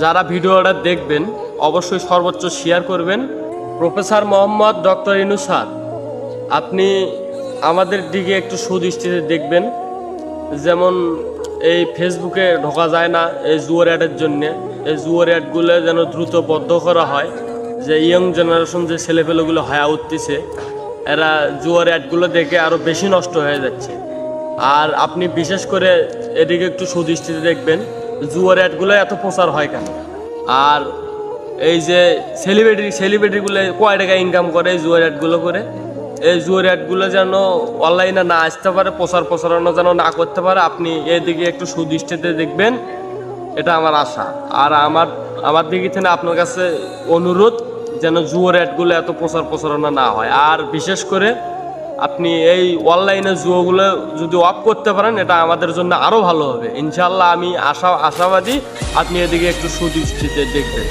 যারা ভিডিওটা দেখবেন অবশ্যই সর্বোচ্চ শেয়ার করবেন। Professor Mohammad doctor Yunus sir, আপনি আমাদের দিকে একটু সুদৃষ্টিতে দেখবেন। যেমন এই ফেসবুকে ঢোকা যায় না এই জুয়ার অ্যাডের জন্যে। এই জুয়ার অ্যাডগুলো যেন দ্রুত বন্ধ করা হয়। যে ইয়ং জেনারেশন যে ছেলেপেলেগুলো হয়ে উঠতেছে, এরা জুয়ার অ্যাডগুলো দেখে আরও বেশি নষ্ট হয়ে যাচ্ছে। আর আপনি বিশেষ করে এদিকে একটু সুদৃষ্টিতে দেখবেন, জুয়ার অ্যাডগুলো এত প্রচার হয় কেন। আর এই যে সেলিব্রিটিগুলো কয় টাকা ইনকাম করে এই জুয়ার অ্যাডগুলো করে, এই জুয়ার অ্যাডগুলো যেন অনলাইনে না আসতে পারে, প্রচারণা যেন না করতে পারে। আপনি এদিকে একটু সুদৃষ্টিতে দেখবেন, এটা আমার আশা। আর আমার দিকে থেকে আপনার কাছে অনুরোধ যেন জুয়ার অ্যাডগুলো এত প্রচারণা না হয়। আর বিশেষ করে আপনি এই অনলাইনে জুয়োগুলো যদি অফ করতে পারেন, এটা আমাদের জন্য আরও ভালো হবে ইনশাল্লাহ। আমি আশাবাদী আপনি এদিকে একটু সুদৃষ্টিতে দেখবেন।